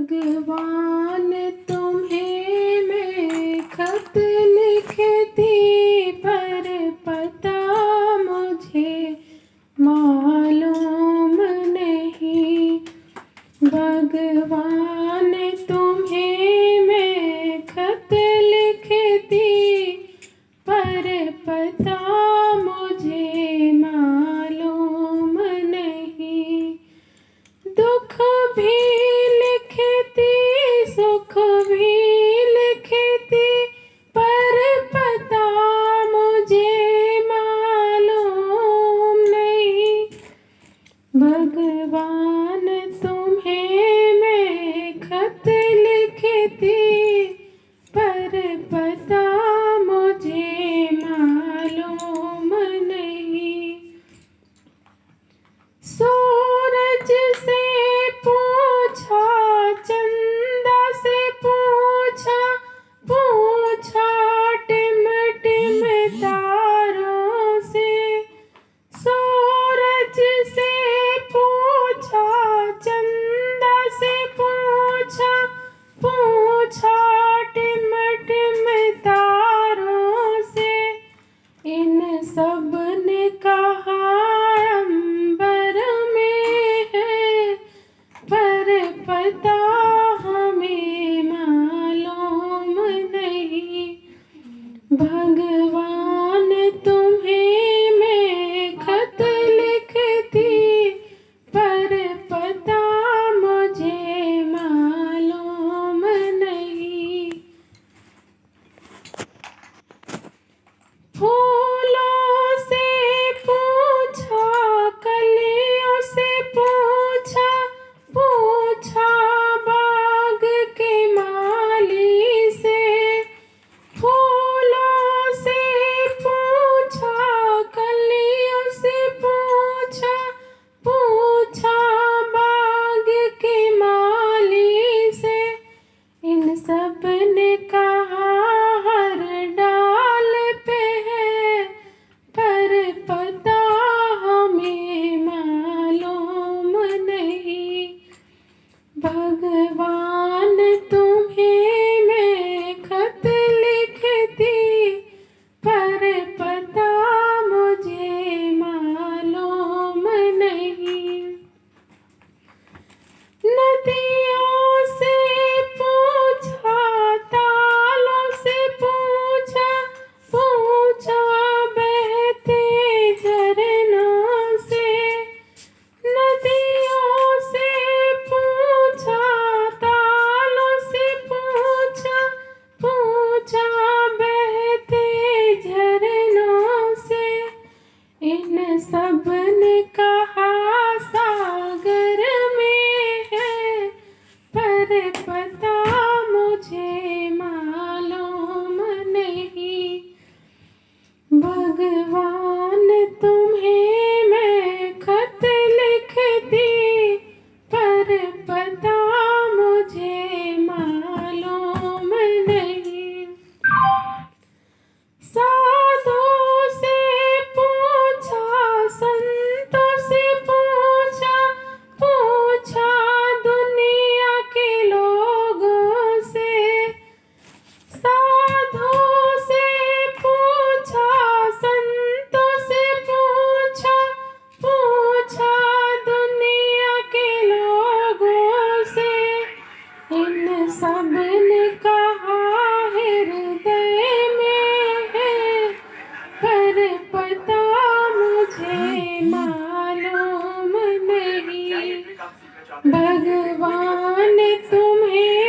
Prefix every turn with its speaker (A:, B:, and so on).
A: भगवान तुम्हें मैं खत लिखती, पर पता मुझे मालूम नहीं। भगवान तुम्हें मैं खत लिखती, पर पता मुझे मालूम नहीं। दुख भी लिखती, सुख भी लिखती, पर पता मुझे मालूम नहीं। भगवान तुम्हें मैं खत लिखती, पर पता मुझे मालूम नहीं। सूरज से पूछा, चंदा से पूछा, पूछा टिम टिम तारों से। सूरज से पूछा, चंदा से पूछा, पूछा टिम टिम तारों से। इन सब ने कहा अंबर में है, पर पता हमें मालूम नहीं। भगवान तुम्हें मैं खत लिखती, पर पता मुझे मालूम नहीं। फूलों से पूछा, कलियों से पूछा, पूछा बाग के माली से। फूलों से पूछा, कलियों से पूछा, पूछा बाग के माली से। इन सब ने कहा हर डाल पे है, पर पता हमें मालूम नहीं। भगवान तुम्हें मैं खत लिखती, पर पता मुझे मालूम नहीं। नदियों से पूछा, तालों से पूछा, पूछा बहते झरनों से। नदियों से पूछा, तालों से पूछा, पूछा बहते झरनों से। इन सब ने कहा सागर में है, पर पता मुझे मालूम नहीं। भगवान तुम्हें मैं खत लिखती, पर पता मुझे मालूम नहीं। साधुओं से पूछा, संतों से पूछा, पूछा दुनिया के लोगों से। साधुओं से पूछा, संतों से पूछा, पूछा दुनिया के लोगों से। इन सब ने कहा हृदय में है, पर पता मुझे मालूम नहीं। भगवान तुम्हें